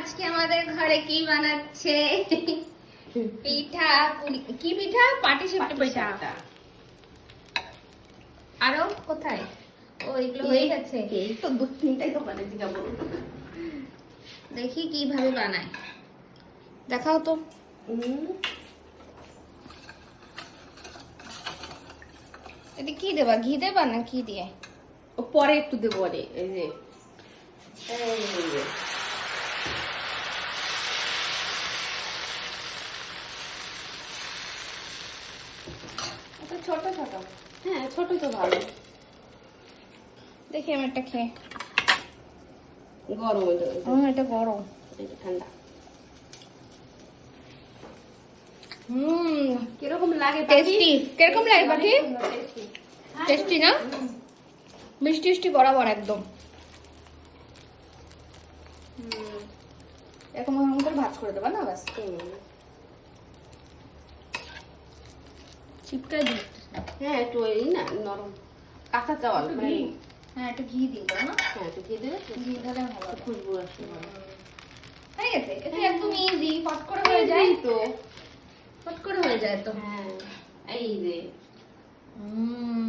আজকে আমাদের ঘরে কি বানাচ্ছে? পিঠা, কি পিঠা? পাটিসাপটা পিঠা। আরো কোথায়? ও এগুলো হয়ে গেছে। এই তো 2-3টাই তো বানাইছি কেবল। দেখি কিভাবে বানায়, দেখাও তো। এটা কি দেবা? ঘি দেবা না কি দিয়ে? ও পরে একটু দেবো রে, এই যে এই যে। এটা ছোট ছোট। হ্যাঁ ছোট তো ভালো। দেখি আমি একটা খেয়ে। গরম এটা, এটা গরম। এটা ঠান্ডা। কিরকম লাগে? টেস্টি। কিরকম লাগে পাখি? টেস্টি না? মিষ্টি মিষ্টি বরাবর একদম। এরকম এরকম করে ভাজ করে দেবা না, ব্যাস। চিপকাই দিই। হ্যাঁ একটু এই না নরম কাঁচা চাওয়াল মানে। হ্যাঁ একটু ঘি দিই না? হ্যাঁ একটু ঘি দেবে, ঘি দিলে ভালো। খুশবু আসবে ভালো। হয়ে গেছে। এটা একদম ইজি, ফট করে হয়ে যায় তো। ফট করে হয়ে যায় তো। হ্যাঁ এই যে হুম